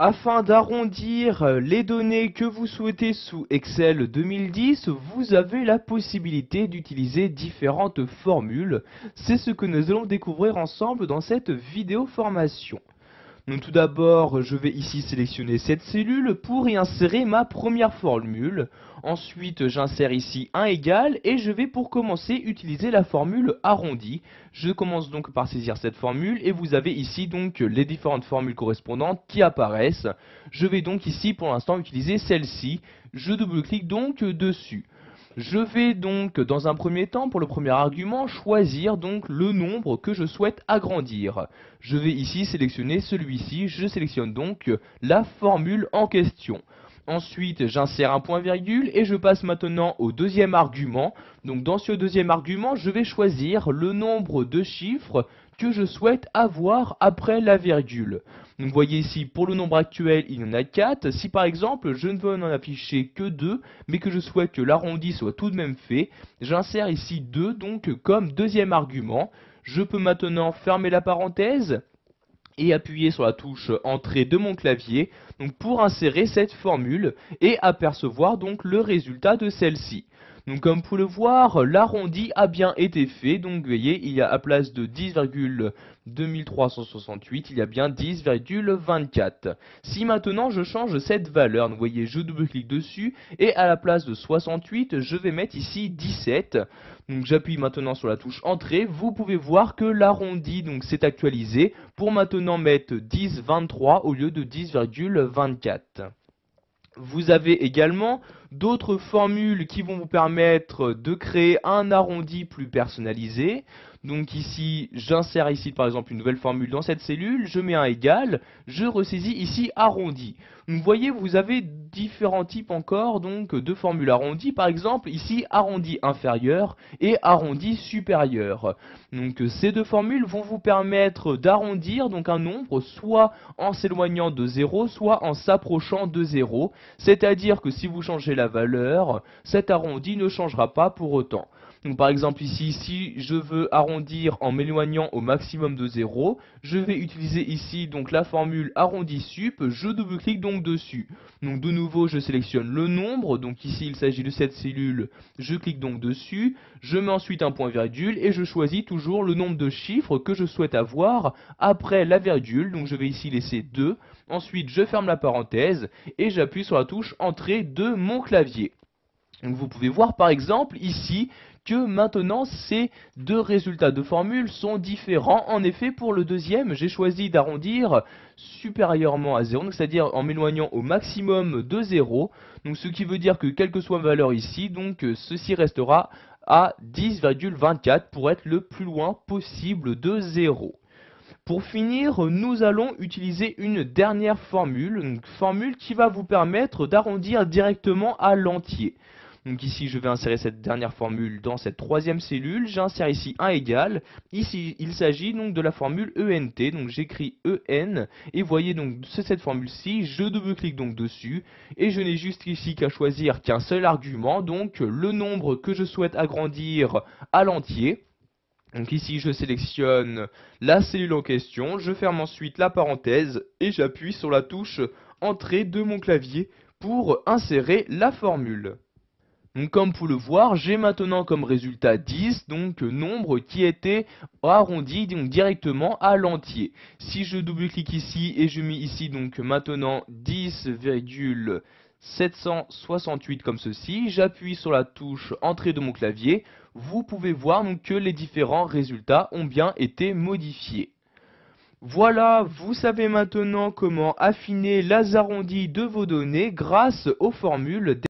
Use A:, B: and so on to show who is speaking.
A: Afin d'arrondir les données que vous souhaitez sous Excel 2010, vous avez la possibilité d'utiliser différentes formules. C'est ce que nous allons découvrir ensemble dans cette vidéo formation. Donc tout d'abord, je vais ici sélectionner cette cellule pour y insérer ma première formule. Ensuite, j'insère ici un égal et je vais pour commencer utiliser la formule arrondie. Je commence donc par saisir cette formule et vous avez ici donc les différentes formules correspondantes qui apparaissent. Je vais donc ici pour l'instant utiliser celle-ci. Je double-clique donc dessus. Je vais donc dans un premier temps pour le premier argument choisir donc le nombre que je souhaite agrandir. Je vais ici sélectionner celui-ci, je sélectionne donc la formule en question. Ensuite j'insère un point virgule et je passe maintenant au deuxième argument. Donc dans ce deuxième argument je vais choisir le nombre de chiffres que je souhaite avoir après la virgule. Donc vous voyez ici pour le nombre actuel il y en a 4. Si par exemple je ne veux en afficher que 2 mais que je souhaite que l'arrondi soit tout de même fait, j'insère ici 2 donc comme deuxième argument. Je peux maintenant fermer la parenthèse et appuyer sur la touche entrée de mon clavier donc pour insérer cette formule et apercevoir donc le résultat de celle-ci. Donc comme vous pouvez le voir, l'arrondi a bien été fait. Donc vous voyez, il y a à place de 10,2368, il y a bien 10,24. Si maintenant je change cette valeur, donc vous voyez, je double-clique dessus et à la place de 68, je vais mettre ici 17. Donc j'appuie maintenant sur la touche entrée. Vous pouvez voir que l'arrondi donc s'est actualisé pour maintenant mettre 10,23 au lieu de 10,24. Vous avez également d'autres formules qui vont vous permettre de créer un arrondi plus personnalisé. Donc ici, j'insère ici par exemple une nouvelle formule dans cette cellule, je mets un égal, je ressaisis ici arrondi. Donc vous voyez, vous avez différents types encore donc de formules arrondies. Par exemple, ici arrondi inférieur et arrondi supérieur. Donc ces deux formules vont vous permettre d'arrondir donc un nombre soit en s'éloignant de 0, soit en s'approchant de 0. C'est-à-dire que si vous changez la valeur, cet arrondi ne changera pas pour autant. Donc par exemple ici, si je veux arrondir en m'éloignant au maximum de 0, je vais utiliser ici donc la formule arrondi sup, je double-clique donc dessus. Donc de nouveau je sélectionne le nombre, donc ici il s'agit de cette cellule, je clique donc dessus, je mets ensuite un point virgule et je choisis toujours le nombre de chiffres que je souhaite avoir après la virgule, donc je vais ici laisser 2, ensuite je ferme la parenthèse et j'appuie sur la touche entrée de mon clavier. Donc vous pouvez voir par exemple ici que maintenant ces deux résultats de formule sont différents. En effet, pour le deuxième, j'ai choisi d'arrondir supérieurement à 0, c'est-à-dire en m'éloignant au maximum de 0. Donc ce qui veut dire que quelle que soit ma valeur ici, donc ceci restera à 10,24 pour être le plus loin possible de 0. Pour finir, nous allons utiliser une dernière formule, une formule qui va vous permettre d'arrondir directement à l'entier. Donc ici, je vais insérer cette dernière formule dans cette troisième cellule. J'insère ici un égal. Ici, il s'agit donc de la formule ENT. Donc j'écris EN. Et voyez donc, c'est cette formule-ci. Je double-clique donc dessus. Et je n'ai juste ici qu'à choisir qu'un seul argument. Donc le nombre que je souhaite agrandir à l'entier. Donc ici, je sélectionne la cellule en question. Je ferme ensuite la parenthèse. Et j'appuie sur la touche entrée de mon clavier pour insérer la formule. Donc comme vous pouvez le voir, j'ai maintenant comme résultat 10, donc nombre qui était arrondi donc directement à l'entier. Si je double-clique ici et je mets ici donc maintenant 10,768 comme ceci, j'appuie sur la touche entrée de mon clavier, vous pouvez voir donc que les différents résultats ont bien été modifiés. Voilà, vous savez maintenant comment affiner les arrondis de vos données grâce aux formules